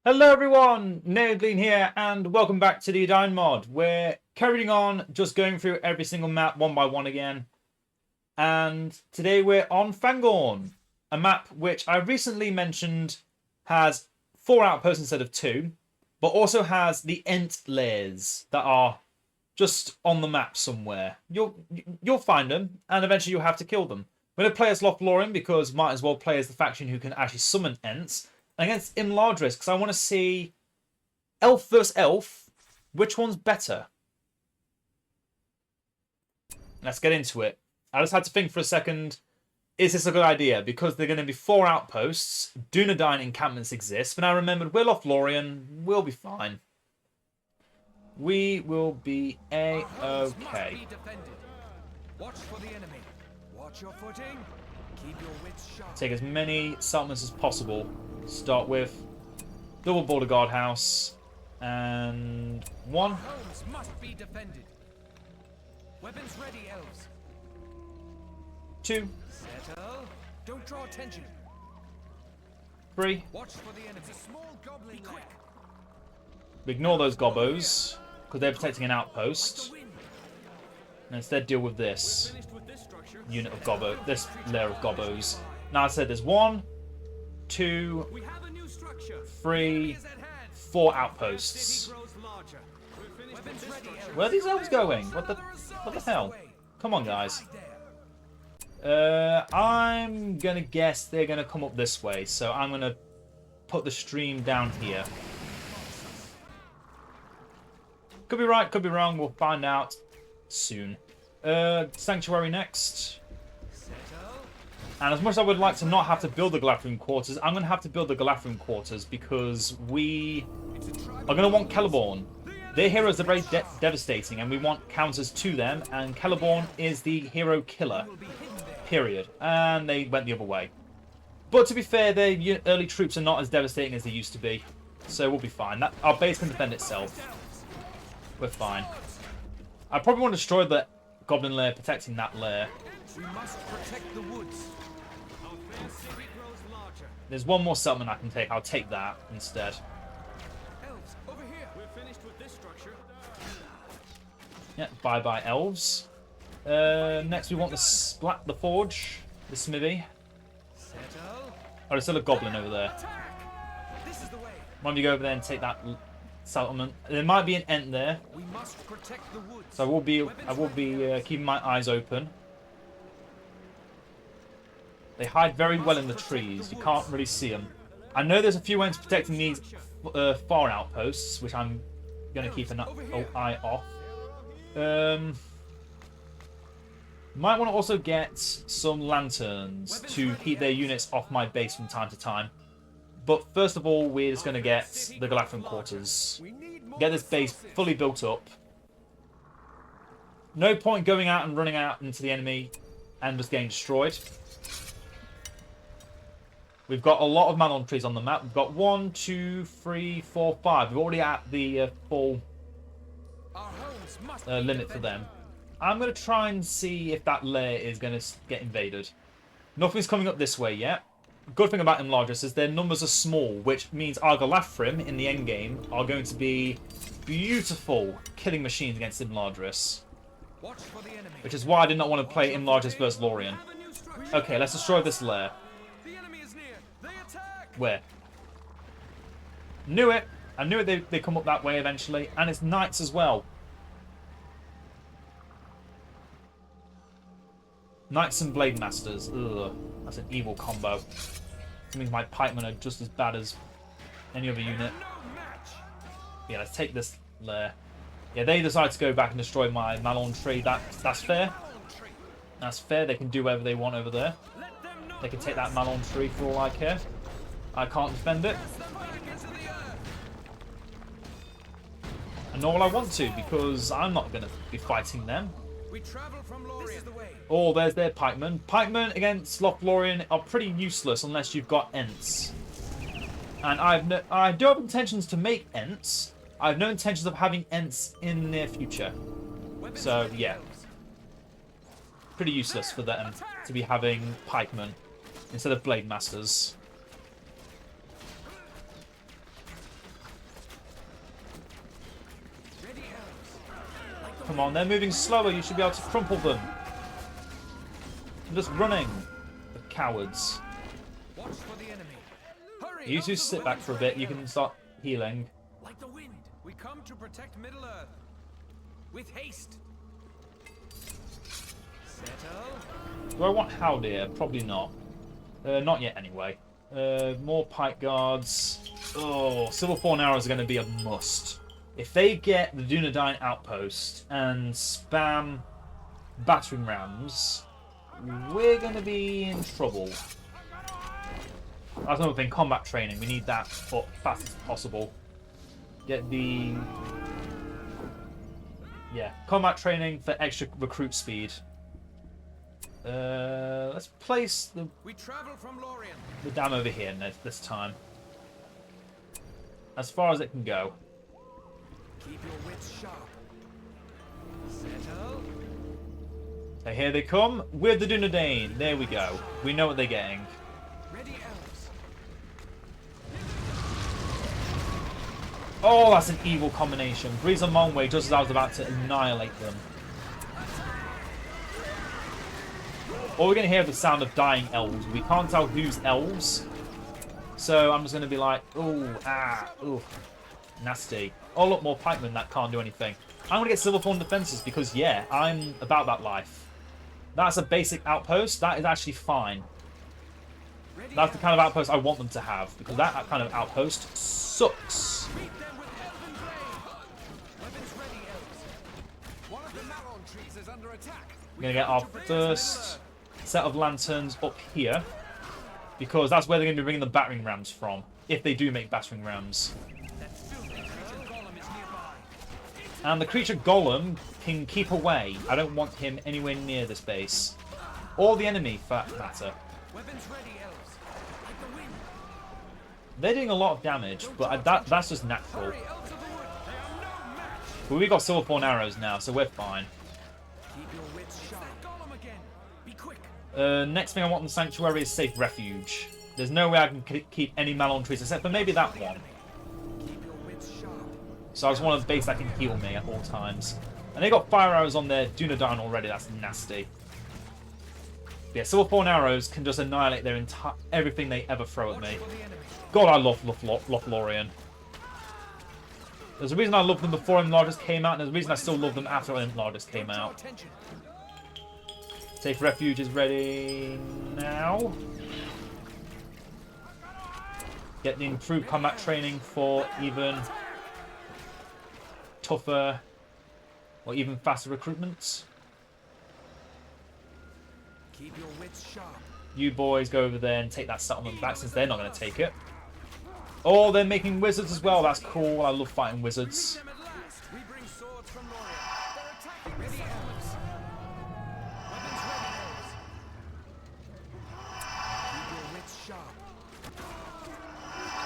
Hello everyone, Edain here, and welcome back to the Edain mod. We're carrying on, just going through every single map one by one again. And today we're on Fangorn, a map which I recently mentioned has 4 outposts instead of 2, but also has the Ent layers that are just on the map somewhere. You'll find them, and eventually you'll have to kill them. We're going to play as Lothlorien because might as well play as the faction who can actually summon Ents. Against Imladris, because I want to see elf versus elf. Which one's better? Let's get into it. I just had to think for a second. Is this a good idea? Because there are going to be 4 outposts. Edain encampments exist. But I remembered we're Lothlorien. We'll be fine. We will be A-okay. Watch for the enemy. Watch your footing. Keep your wits sharp. Take as many settlements as possible. Start with double border guardhouse and 1. Homes must be defended. Weapons ready, elves. 2. Settle. Don't draw attention. 3. Watch for the enemy. It's a small goblin. Be quick. We ignore those gobbos because they're protecting an outpost. And instead deal with this unit of gobbo, this layer of gobbos. Now I said there's 1, 2, 3, 4 outposts. Where are these elves going? What the hell? Come on, guys. I'm gonna guess they're gonna come up this way, so I'm gonna put the stream down here. Could be right, could be wrong. We'll find out soon. Sanctuary next. And as much as I would like to not have to build the Galafrian quarters, I'm going to have to build the Galafrian quarters because we are going to want Celeborn. Their heroes are very devastating and we want counters to them, and Celeborn is the hero killer. Period. And they went the other way. But to be fair, their early troops are not as devastating as they used to be. So we'll be fine. Our base can defend itself. We're fine. I probably want to destroy the Goblin lair, protecting that lair. We must protect the woods. There's 1 more settlement I can take. I'll take that instead. Elves, over here. We're finished with this structure. Yeah, bye-bye, elves. Next we want the forge, the smithy. Settle. Oh, there's still a goblin over there. This is the way. Why don't you go over there and take that settlement? There might be an Ent there, We must protect the woods. so I will be keeping my eyes open. They hide very well in the trees. You can't really see them. I know there's a few Ents protecting these far outposts, which I'm going to keep an eye off. Might want to also get some lanterns to keep their units off my base from time to time. But first of all, we're just going to get the Galafrian quarters. Get this base fully built up. No point going out and running out into the enemy and just getting destroyed. We've got a lot of Malon trees on the map. We've got 1, 2, 3, 4, 5. We're already at the full limit for them. I'm going to try and see if that lair is going to get invaded. Nothing's coming up this way yet. Good thing about Imladris is their numbers are small, which means our Galafrim in the endgame are going to be beautiful killing machines against Imladris. Which is why I did not want to play Imladris versus Lorien. Okay, let's destroy this lair. Where? Knew it! I knew it they'd come up that way eventually. And it's knights as well. Knights and Blade Masters. Ugh, that's an evil combo. That means my pikemen are just as bad as any other unit. Yeah, let's take this lair. Yeah, they decide to go back and destroy my Malon tree. That's fair. That's fair. They can do whatever they want over there. They can take that Malon tree for all I care. I can't defend it. And nor will I want to, because I'm not going to be fighting them. We travel from Lorien. Oh, there's their pikemen. Pikemen against Lothlorien are pretty useless unless you've got Ents. And I do have intentions to make Ents. I have no intentions of having Ents in the near future. So, yeah. Pretty useless for them to be having pikemen instead of Blade Masters. Come on, they're moving slower. You should be able to crumple them. I'm just running. The cowards. Watch for the enemy. Hurry, You two Elves of sit the back Wind for a is bit. ready, You can Elves. start healing. Like the wind, we come to protect Middle Earth. With haste. Settle. Do I want Haldir? Probably not. Not yet, anyway. More pike guards. Oh, Silverthorn arrows are going to be a must. If they get the Dunedain outpost and spam battering rams, we're going to be in trouble. That's another thing, combat training. We need that for fast as possible. Get the... Yeah, combat training for extra recruit speed. Let's place We travel from Lorien. the dam over here this time. As far as it can go. Keep your wits sharp. Settle. So here they come with the Dunedain. There we go. We know what they're getting. Ready, Elves. Oh, that's an evil combination. Breeze and Monway just as I was about to annihilate them. All we're going to hear is the sound of dying elves. We can't tell who's elves. So I'm just going to be like, ooh, ah, ooh. Nasty. Oh, look, more pikemen that can't do anything. I'm going to get Silverthorn defenses because, yeah, I'm about that life. That's a basic outpost. That is actually fine. Ready, That's the kind of outpost I want them to have because that kind of outpost sucks. Meet them with elven blade. Weapons ready, Elves. One of the Malon trees is under attack. We're going to get our first set of lanterns up here because that's where they're going to be bringing the battering rams from, if they do make battering rams. That filthy creature golem is nearby. And the creature golem can keep away. I don't want him anywhere near this base. Or the enemy, for that matter. Weapons ready, Elves. Like the wind. They're doing a lot of damage, but that's just natural. Hurry, Elves of the Wood. They are no match. But we've got Silverthorn arrows now, so we're fine. Keep your wits sharp. That golem again. Be quick. Next thing I want in the Sanctuary is safe refuge. There's no way I can keep any Malon trees except for maybe that one. Keep your wits sharp. So I just want a base that can heal me at all times. And they got fire arrows on their Dunedain already, that's nasty. But yeah, Silverthorn arrows can just annihilate their everything they ever throw at me. For the enemy. God, I love Lothlorien. There's a reason I loved them before Imladris came out, and there's a reason I still love them after Imladris came Draw out. attention. Safe refuge is ready now. Get the improved combat training for even tougher or even faster recruitments. Keep your wits sharp. You boys go over there and take that settlement back since they're not going to take it. Oh, they're making wizards as well. That's cool. I love fighting wizards. Them at last. We bring swords from Lorien. They're attacking. Ready, Elves. Weapons ready, Elves. Keep your wits sharp.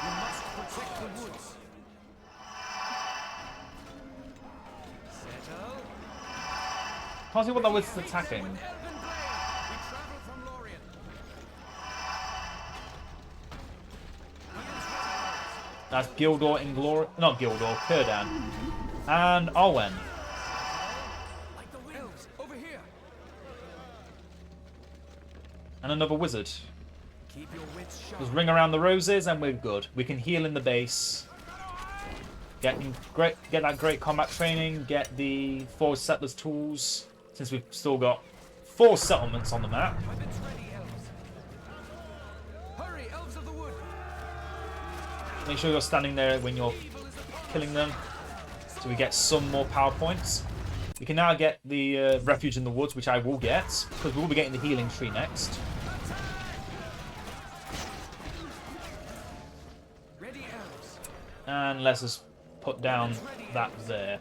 You must protect the woods. Settle. Can't see what that was attacking. Elven blade. We travel from Lorien. Weapons ready, Elves. That's Gildor Inglor... Not Gildor, Kurdan. And Arwen. Like the wind. Elves, over here. And another wizard. Keep your wits sharp. Just ring around the roses and we're good. We can heal in the base. Get that great combat training. Get the 4 settlers tools. Since we've still got 4 settlements on the map. Weapons ready, Elves. Hurry, Elves of the Wood. Make sure you're standing there when you're Evil is upon killing them. So we get some more power points. We can now get the refuge in the woods, which I will get. Because we will be getting the healing tree next. Ready, Elves. And let's just put down that there.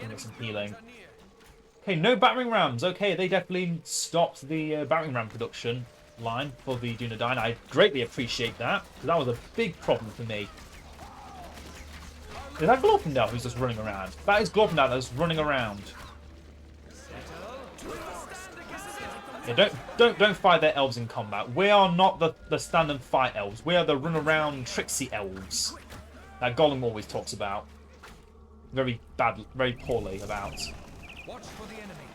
And get some healing. Are near. Okay, no battering rams. Okay, they definitely stopped the battering ram production line for the Dunedain. I greatly appreciate that, because that was a big problem for me. Is that Glorfindel who's just running around? That is Glorfindel that's running around. Yeah, don't fight their elves in combat. We are not the stand and fight elves. We are the run around tricksy elves that Gollum always talks about. Very poorly about. Watch for the enemy.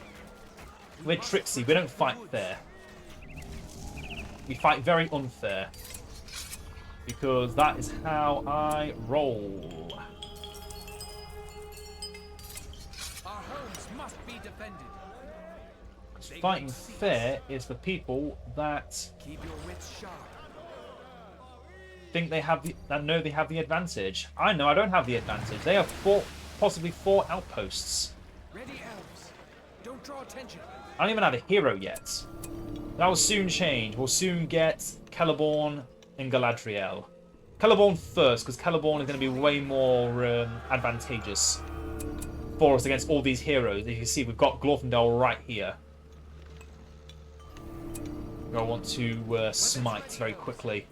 We're tricksy. We don't fight fair. We fight very unfair. Because that is how I roll. Our homes must be defended. Fighting fair is for people that Keep your wits sharp. think they have that know they have the advantage. I know I don't have the advantage. They have possibly 4 outposts. Ready, elves. Don't draw attention. I don't even have a hero yet. That will soon change. We'll soon get Celeborn and Galadriel. Celeborn first, because Celeborn is going to be way more advantageous for us against all these heroes. As you can see, we've got Glorfindel right here. I want to smite very quickly.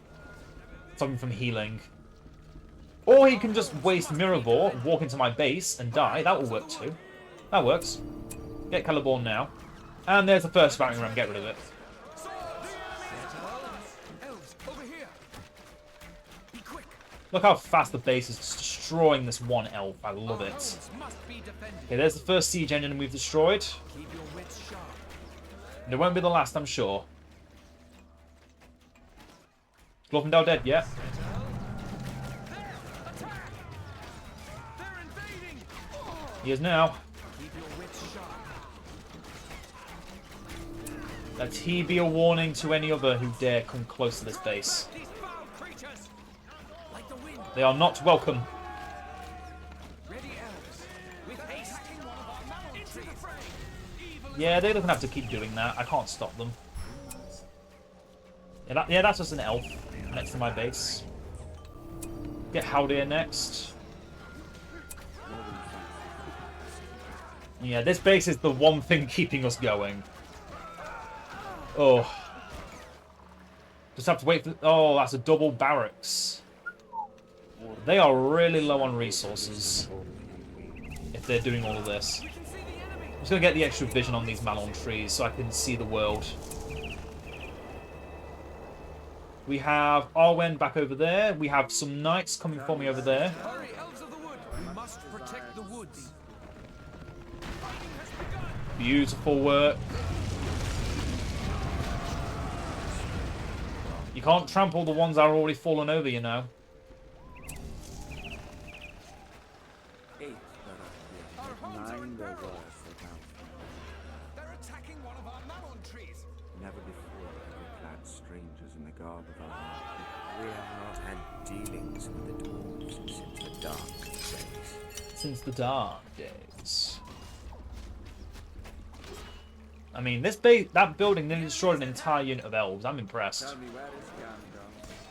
Stop him from healing. Or he can just waste Mirror, walk into my base and die. That will work too. That works. Get Celeborn now. And there's the first battering ram. Get rid of it. Elves, over here. Be quick. Look how fast the base is destroying this one elf. I love Our it. homes must be defended. Okay, there's the first siege engine we've destroyed. Keep your wits sharp. And it won't be the last, I'm sure. Glorfindel dead, yeah. Attack! They're invading. He is now. Keep your wits sharp. Let he be a warning to any other who dare come close to this base. These foul creatures. Like the wind. They are not welcome. Ready, elves. With haste. Into the fray. Evil is Yeah, they're going to have to keep doing that. I can't stop them. Yeah, that's just an elf next to my base. Get Haldir next. Yeah, this base is the one thing keeping us going. Oh. Just have to wait for... Oh, that's a double barracks. They are really low on resources. If they're doing all of this. We can see the enemy. I'm just going to get the extra vision on these Malon trees so I can see the world. We have Arwen back over there. We have some knights coming for me over there. Hurry, elves of the wood. We must protect the woods. Fighting has begun. Beautiful work. You can't trample the ones that are already fallen over, you know. Our homes are in peril. They're attacking one of our Malon trees. Never before have we clad strangers in the garb of our people. We have not had dealings with the dwarves since the dark days. Since the dark days. I mean, that building nearly destroyed an entire unit of elves. I'm impressed.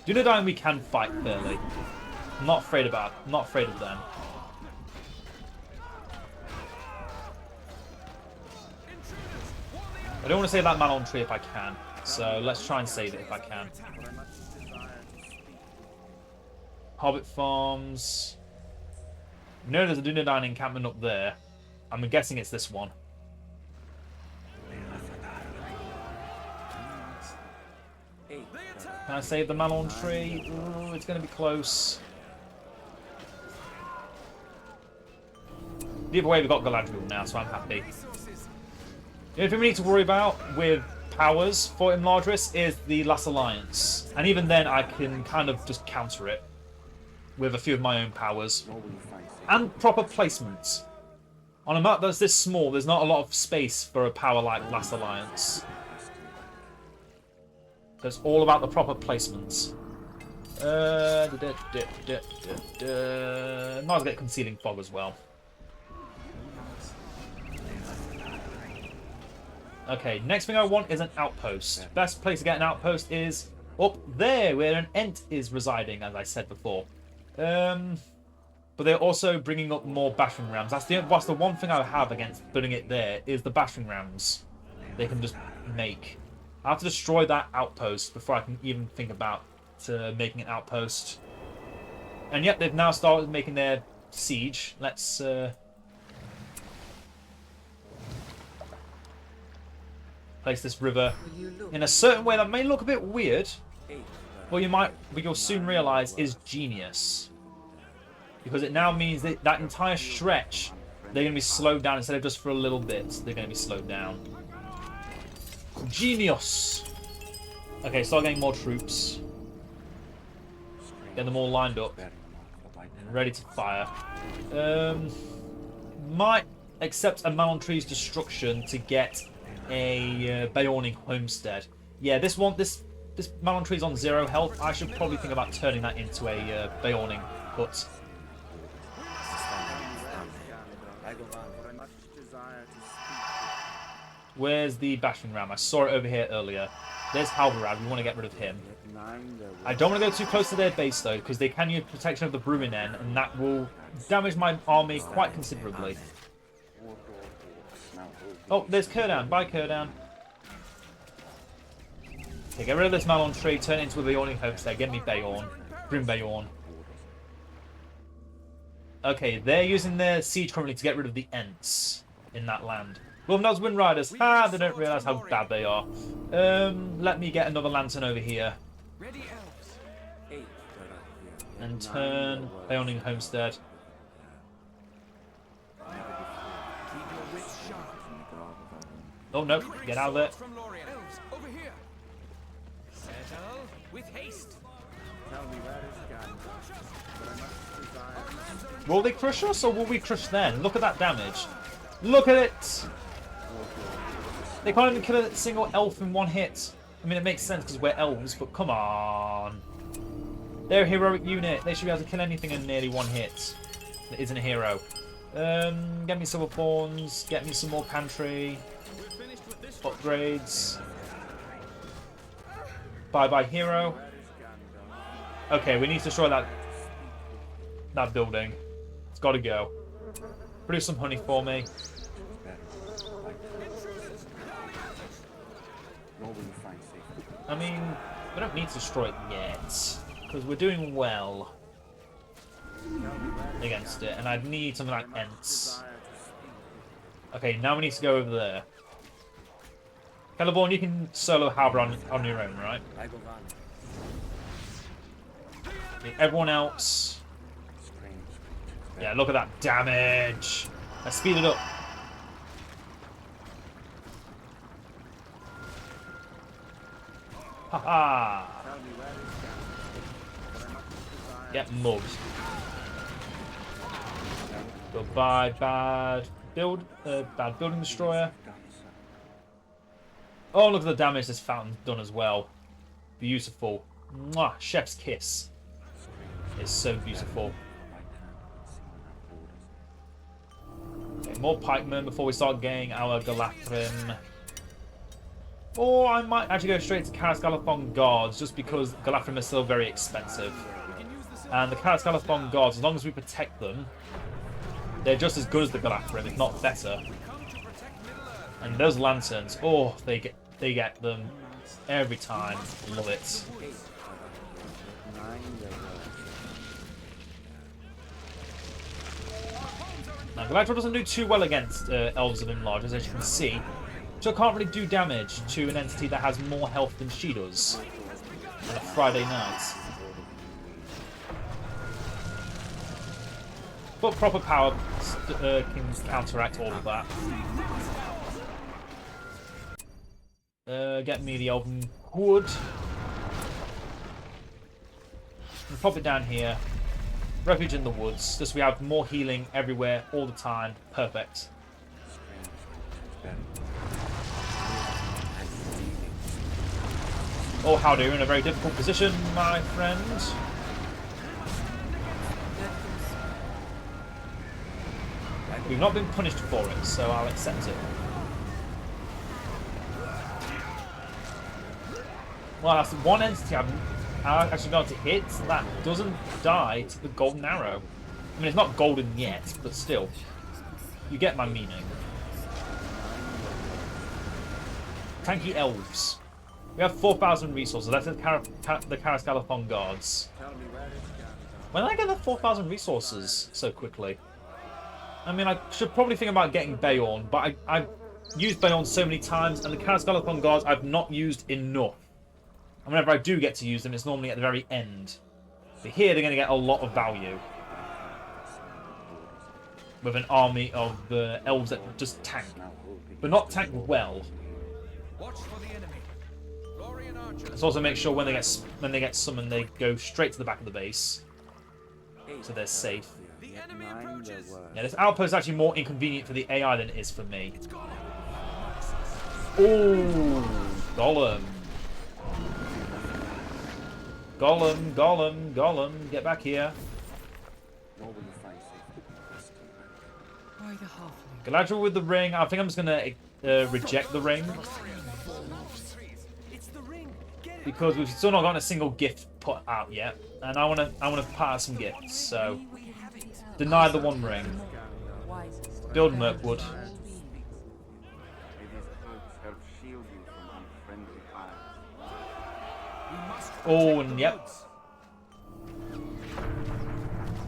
Dunedain we can fight fairly. I'm not afraid of them. I don't want to save that Malon tree if I can, so let's try and save it if I can. Hobbit farms. We know there's a Dunedain encampment up there. I'm guessing it's this one. Can I save the Malon tree? Ooh, it's going to be close. Either way, we've got Galadriel now, so I'm happy. Resources. The only thing we need to worry about with powers for Imladris is the Last Alliance. And even then, I can kind of just counter it with a few of my own powers. And proper placement. On a map that's this small, there's not a lot of space for a power like Last Alliance. So it's all about the proper placements. Might as well get Concealing Fog as well. Okay, next thing I want is an outpost. Best place to get an outpost is up there, where an Ent is residing, as I said before. But they're also bringing up more battering rams. That's the one thing I have against putting it there, is the battering rams they can just make. I have to destroy that outpost before I can even think about making an outpost. And yet they've now started making their siege. Let's place this river in a certain way that may look a bit weird, but you'll soon realise is genius. Because it now means that that entire stretch they're going to be slowed down instead of just for a little bit. They're going to be slowed down. Genius! Okay, start getting more troops. Get them all lined up. Ready to fire. Might accept a Malon-Tree's destruction to get a Beorning homestead. Yeah, this Malon-Tree's on 0 health. I should probably think about turning that into a Beorning hut. Where's the battering ram? I saw it over here earlier. There's Halvarad. We want to get rid of him. I don't want to go too close to their base, though, because they can use protection of the Bruinen, and that will damage my army quite considerably. Oh, there's Kurdan. Bye, Kurdan. Okay, get rid of this Malon-Tree, turn it into a Beorning homestead. Get me Beorn. Grim Beorn. Okay, they're using their siege currently to get rid of the Ents in that land. Glumnod's Wind Riders. Ah, they don't realise how bad they are. Let me get another lantern over here. Ready, elves. And turn Beorning homestead. Keep your wits sharp. Oh, no. Get out of there. Swords from Lorien. Elves, over here. Settle with haste. Will they crush us or will we crush them? Look at that damage. Look at it! They can't even kill a single elf in one hit. I mean, it makes sense because we're elves, but come on. They're a heroic unit. They should be able to kill anything in nearly one hit that isn't a hero. Get me silver pawns. Get me some more pantry. Upgrades. Bye-bye, hero. Okay, we need to destroy that building. It's got to go. Produce some honey for me. I mean, we don't need to destroy it yet, because we're doing well against it, and I'd need something like Ents. Okay, now we need to go over there. Celeborn, you can solo Halberd on your own, right? Okay, everyone else. Yeah, look at that damage. Let's speed it up. Haha. Get mugged. Goodbye, bad building destroyer. Oh, look at the damage this fountain's done as well. Beautiful. Mwah, chef's kiss. It's so beautiful. Okay, more pikemen before we start getting our Galafrim. Or I might actually go straight to Karas Galathon Guards, just because Galafrim are still very expensive. And the Karas Galathon Guards, as long as we protect them, they're just as good as the Galafrim, if not better. And those lanterns, oh, they get them every time. Love it. Now, Galadriel doesn't do too well against Elves of Imladris, as you can see. So I can't really do damage to an entity that has more health than she does on a Friday night. But proper power can counteract all of that. Get me the Elven Wood. And pop it down here. Refuge in the woods. Just so we have more healing everywhere, all the time. Perfect. Oh, howdy, you're in a very difficult position, my friend. We've not been punished for it, so I'll accept it. Well, that's one entity I've actually got to hit that doesn't die to the golden arrow. I mean, it's not golden yet, but still. You get my meaning. Tanky elves. We have 4,000 resources. That's the Karas Galathon Guards. When did I get the 4,000 resources so quickly? I mean, I should probably think about getting Beorn, but I've used Beorn so many times, and the Karas Galathon Guards I've not used enough. And whenever I do get to use them, it's normally at the very end. But here, they're going to get a lot of value. with an army of elves that just tank, but not tank well. Watch for the enemy. Lorien archers. Let's also make sure when they get summoned, they go straight to the back of the base, so they're safe. The enemy approaches. Yeah, this outpost is actually more inconvenient for the AI than it is for me. It's gone. Ooh, Golem. Golem, Golem, Golem, get back here. Why the halfling? Galadriel with the ring. I think I'm just gonna reject the ring It's the ring. Get it. because we've still not gotten a single gift put out yet, and I wanna pass some gifts. So deny the one ring. Wisest. Build Mirkwood. We must Oh, protect and the yep. woods.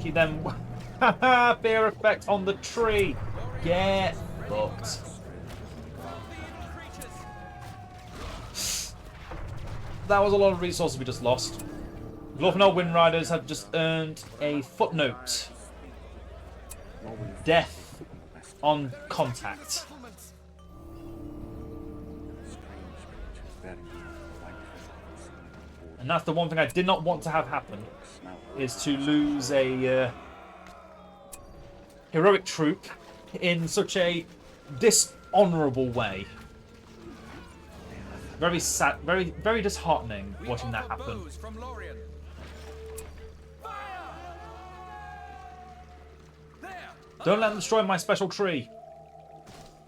Keep them. Fear effect on the tree. Get fucked. That was a lot of resources we just lost. Glorfindel Wind Riders have just earned a footnote. Death on contact. And that's the one thing I did not want to have happen, is to lose a heroic troop in such a dishonorable way. Very sad, very disheartening We watching that offer happen. bows from Lorien. Fire! There. Don't let them destroy my special tree.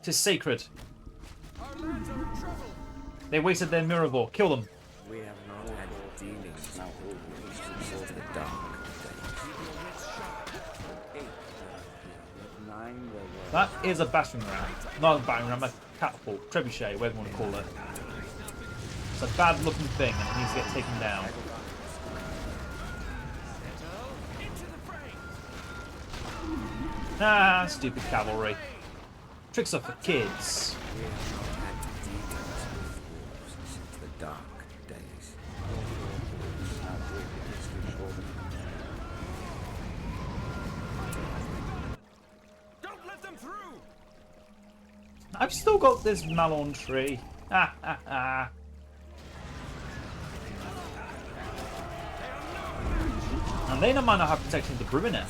It is sacred. Our lads are in trouble. They wasted their Miravor. Kill them. We have not had dealings with the dark days. That is a battering ram. Not a battering ram, a catapult, trebuchet, whatever you want to call it. It's a bad looking thing and it needs to get taken down. Into the fray. Ah, stupid cavalry. Tricks are for kids. We have not had dealings with wolves since the dark days. Don't let them through. I've still got this Malorn tree. Ah, ah, ah. And they might not have protection of the Bruiner,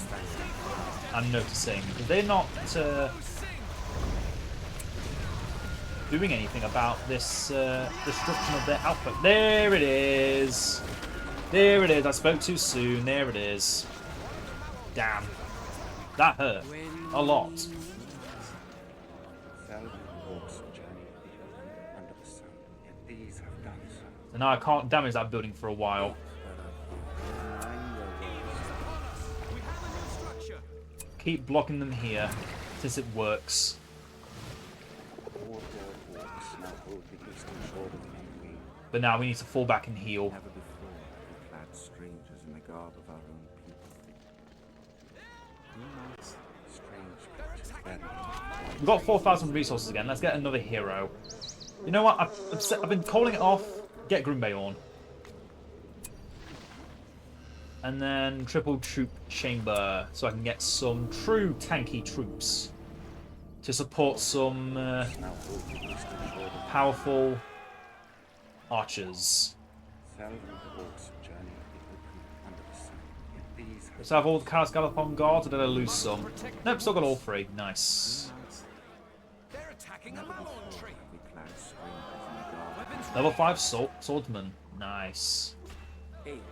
I'm noticing. They're not doing anything about this destruction of their output. There it is. There it is. I spoke too soon. There it is. Damn. That hurt. A lot. And now I can't damage that building for a while. We have a new structure. Keep blocking them here, since it works. But now we need to fall back and heal. Never before have we clad strangers in the garb of our own people. Strange creatures. We've got 4,000 resources again. Let's get another hero. You know what? I've been calling it off. Get Grimbeorn. And then triple troop chamber, so I can get some true tanky troops to support some powerful archers. Let's have all the Karas Gallopon guards, or did I lose some? Nope, still got all three. Nice. They're attacking a Malorn tree. Level 5 swordsman. Nice. And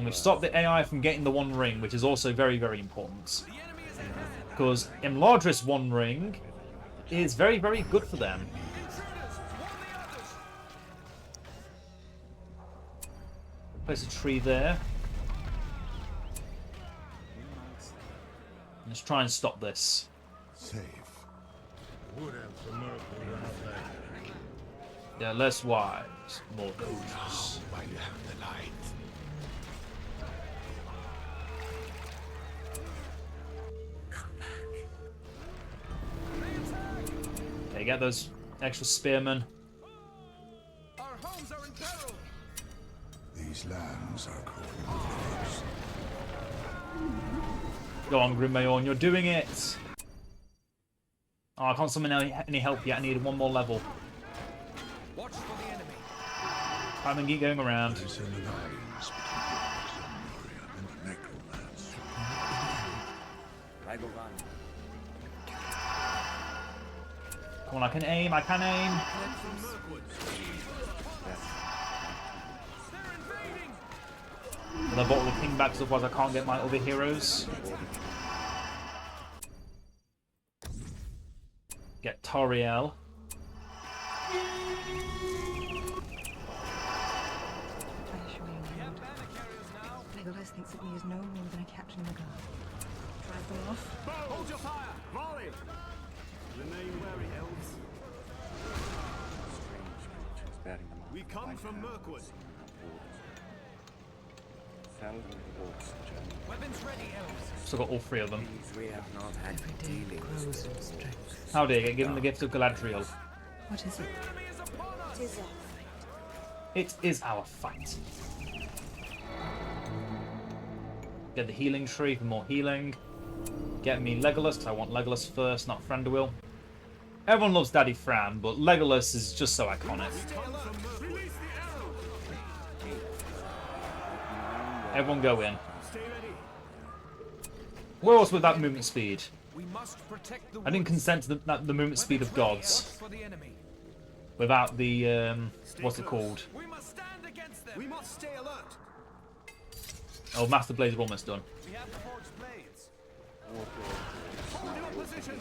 we've stopped the AI from getting the one ring, which is also very, very important. The enemy is in. Because Imladris one ring is very, very good for them. Intruders. Warn the others. Place a tree there. Let's try and stop this. Safe. Yeah, less wise, more dangerous. While you have the light. Okay, get those extra spearmen. Our homes are in peril. These lands are called Elves. Go on, Grimmayorn, you're doing it! Oh, I can't summon any help yet. I need one more level. Watch for the enemy. I'm gonna keep going around. There's an alliance between Elves and Lorien and necromancy. Come on, I can aim, I can aim. But I bought the king back, because otherwise I can't get my other heroes. Get Toriel. I assure you, my lord, Legolas thinks of me as no more than a captain in the guard. Drive them off. Hold your fire! Volley! Remain wary, elves. Strange creatures bearing the mark We of come life from have Mirkwood. seen our borders. Seldom walks the journey. Weapons ready, elves. Still got all three of them. We have not had Every day dealings grows with in dwarves strength. How dare you get given the gift of Galadriel? What is it? Enemy is upon us! It is our fight. Get the healing tree for more healing. Get me Legolas, because I want Legolas first, not Thranduil. Everyone loves Daddy Fran, but Legolas is just so iconic. Release the arrow! Everyone go in. Stay ready. Where else with that movement speed? We must protect the I didn't consent to the movement speed of gods for the enemy. without the, what's it called? We must stand against them. We must stay alert. Oh, Master Blades are almost done. We have the forged blades. Hold your position.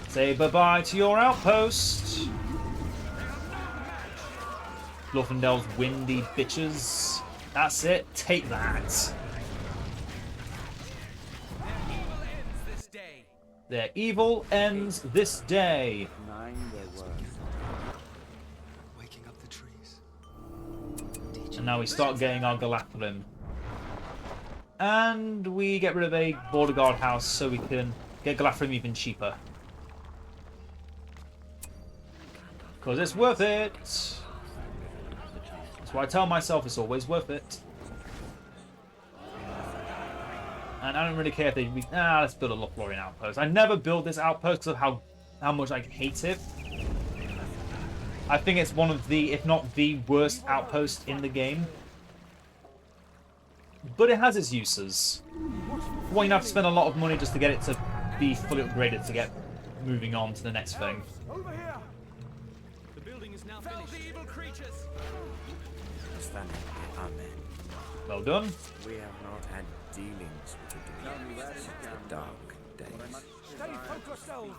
Say bye-bye to your outpost. Glorfindel's windy bitches. That's it. Take that. Their evil ends this day. Their evil ends this day. nine there were. Waking up the trees. And now we start getting our Galathlin. And we get rid of a border guard house so we can get Galathlin even cheaper. Because it's worth it. That's why I tell myself it's always worth it. And I don't really care if they... let's build a Lothlorien outpost. I never build this outpost because of how much I hate it. I think it's one of the, if not the worst outpost in the game. But it has its uses. Well, you have to spend a lot of money just to get it to be fully upgraded to get moving on to the next thing. Over here. The building is now finished. Fell the evil creatures. Standing here, amen. Well done. We have not had dealings with the dwarves since the dark days. Stay focused, elves.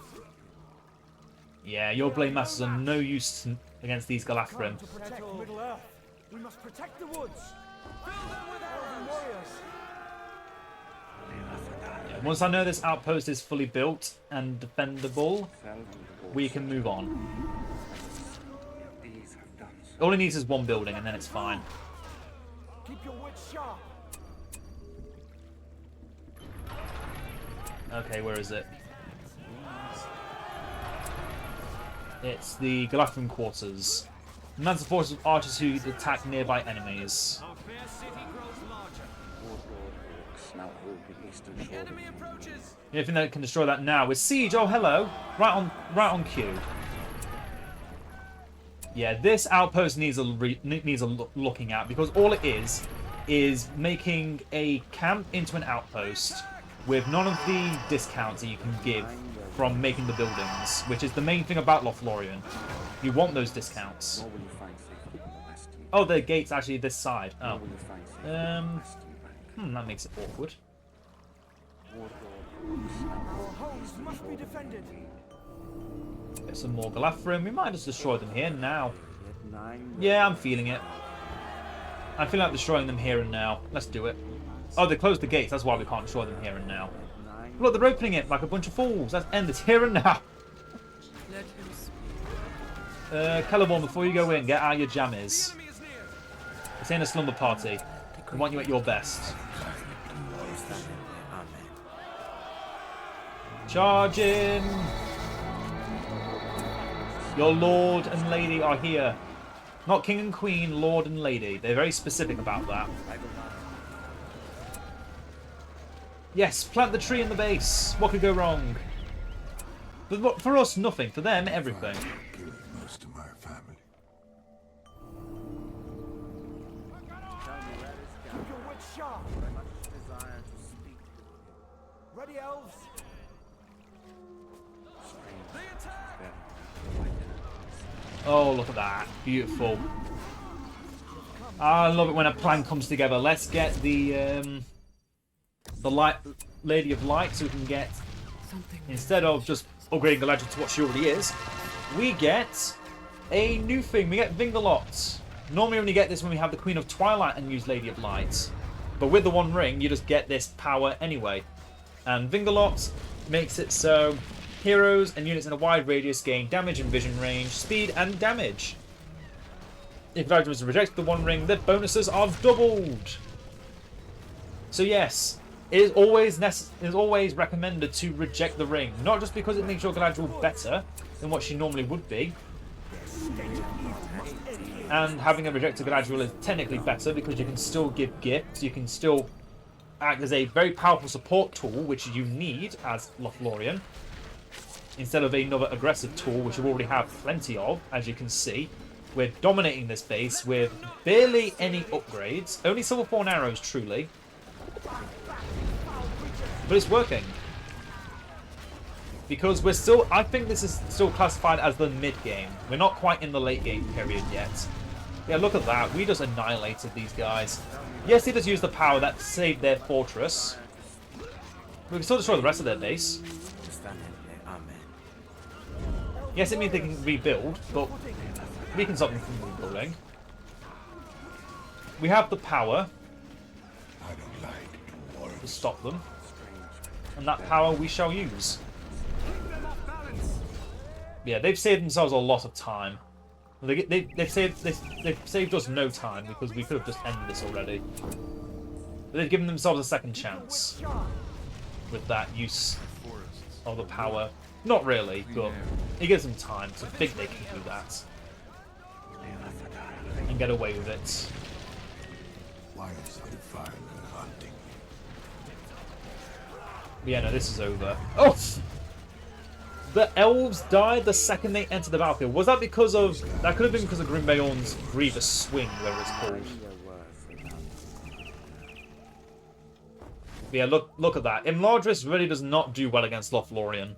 Yeah, your blade masters are no use against these Galathrem. To protect Middle Earth. We must protect the woods. Fill them with elven warriors. Yeah, once I know this outpost is fully built and defendable, we can move on. These have done so. All it needs is one building and then it's fine. Keep your wits sharp. Okay, where is it? It's the Galathrem quarters. Commands the forces of archers who attack nearby enemies. Our fair city grows larger. Warlord orcs now hold the eastern The shore. enemy approaches. The only thing that can destroy that now is siege. Oh, hello! Right on cue. Yeah, this outpost needs looking at because all it is making a camp into an outpost with none of the discounts that you can give from making the buildings, which is the main thing about Lothlorien. You want those discounts. Nor will you find safety on the western bank. Oh, the gate's actually this side. Nor Oh, will you find safety on the western bank. that makes it awkward. Warlord orcs now Our hold the homes eastern must be shore. defended. Get some more Galathrem. We might just destroy them here now. Yet nine Yeah, I'm feeling it. I feel like destroying them here and now. Let's do it. Oh, they closed the gates. That's why we can't destroy them here and now. nine Look, they're opening it like a bunch of fools. Let's end this here and now. Let him speak. Celeborn, before you go in, get out your jammies. Enemy is near. It's in a slumber party. We want you at your best. standing here, amen. Charge in! Your lord and lady are here. Not king and queen, lord and lady. They're very specific about that. Yes, plant the tree in the base. What could go wrong? But for us, nothing. For them, everything. Killing most of my family. Keep your wits sharp. I much desire to speak with you. Ready, elves? The attack! Oh, look at that. Beautiful. I love it when a plan comes together. Let's get the light Lady of Light so we can get, instead of just upgrading Galadriel to what she already is, we get a new thing. We get Vingalot. Normally we only get this when we have the Queen of Twilight and use Lady of Light. But with the One Ring, you just get this power anyway. And Vingalot makes it so heroes and units in a wide radius gain damage and vision range, speed and damage. If Galadriel rejects the One Ring, their bonuses are doubled. So yes, it is always recommended to reject the ring, not just because it makes your Galadriel better than what she normally would be, and having a rejected Galadriel is technically better because you can still give gifts, you can still act as a very powerful support tool, which you need as Lothlorien, instead of another aggressive tool, which you already have plenty of, as you can see. We're dominating this base with barely any upgrades, only silver 4 arrows truly, but it's working. Because we're still, I think this is still classified as the mid-game. We're not quite in the late game period yet. Yeah, look at that. We just annihilated these guys. Yes, they just used the power that saved their fortress. We can still destroy the rest of their base. Yes, it means they can rebuild, but we can stop them from rebuilding. We have the power I don't like dwarves. to stop them. And that power we shall use. Yeah, they've saved themselves a lot of time. They've saved us no time because we could have just ended this already. But they've given themselves a second chance with that use of the power. Not really, but it gives them time to think they can do that and get away with it. Why is the defiler hunting? But yeah, no, this is over. Oh! The elves died the second they entered the battlefield. Was that because of... That could have been because of Grimbeorn's Grievous Swing, whatever it's called. But yeah, look at that. Imladris really does not do well against Lothlorien.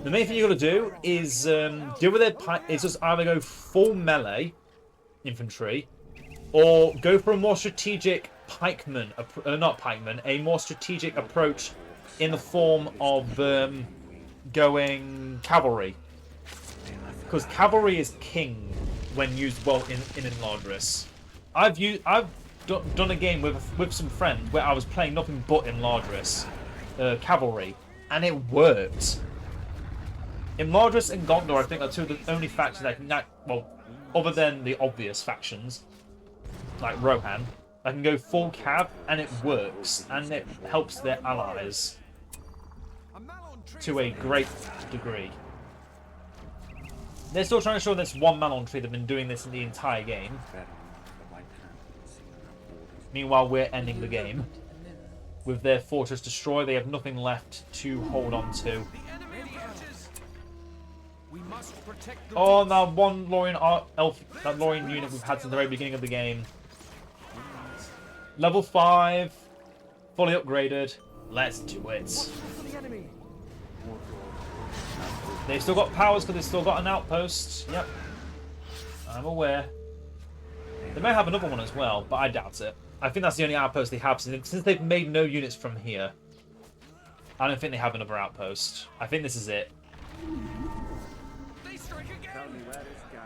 The main thing you got to do is deal with it. It's just either go full melee infantry, or go for a more strategic pikeman, not pikeman, a more strategic approach in the form of going cavalry, because cavalry is king when used well in Imladris. I've done a game with some friends where I was playing nothing but Imladris cavalry, and it worked. Imladris and Gondor, I think, are two of the only factions that can, well, other than the obvious factions like Rohan, that can go full cav, and it works, and it helps their allies to a great degree. They're still trying to show this one Malon tree. They've been doing this in the entire game. Meanwhile, we're ending the game with their fortress destroyed. They have nothing left to hold on to. Oh, now one Lorien elf, that Lorien unit we've had since the very beginning of the game. Level 5, fully upgraded. Let's do it. They've still got powers because they've still got an outpost. Yep, I'm aware. They may have another one as well, but I doubt it. I think that's the only outpost they have since they've made no units from here. I don't think they have another outpost. I think this is it.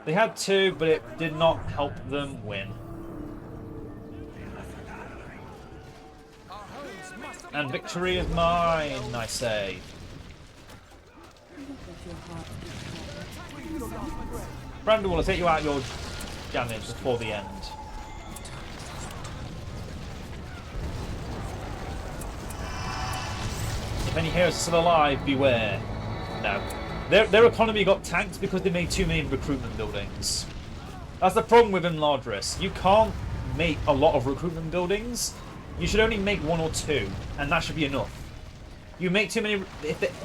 They had two, but it did not help them win. And victory is mine, I say. Brandon will take you out your damage before the end. If any heroes are still alive, beware. No. Their economy got tanked because they made too many recruitment buildings. That's the problem with Imladris. You can't make a lot of recruitment buildings you should only make 1 or 2, and that should be enough. You make too many,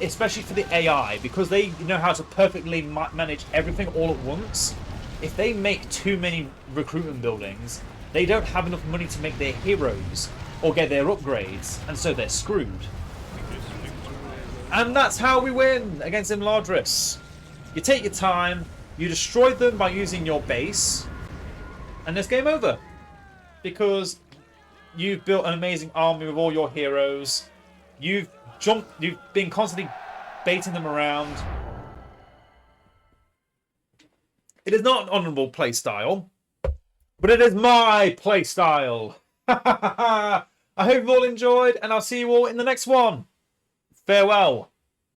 especially for the AI, because they know how to perfectly manage everything all at once. If they make too many recruitment buildings, they don't have enough money to make their heroes or get their upgrades, and so they're screwed. And that's how we win against Imladris. You take your time, you destroy them by using your base, and it's game over. Because you've built an amazing army with all your heroes. You've been constantly baiting them around. It is not an honourable playstyle, but it is my playstyle. I hope you've all enjoyed, and I'll see you all in the next one. Farewell.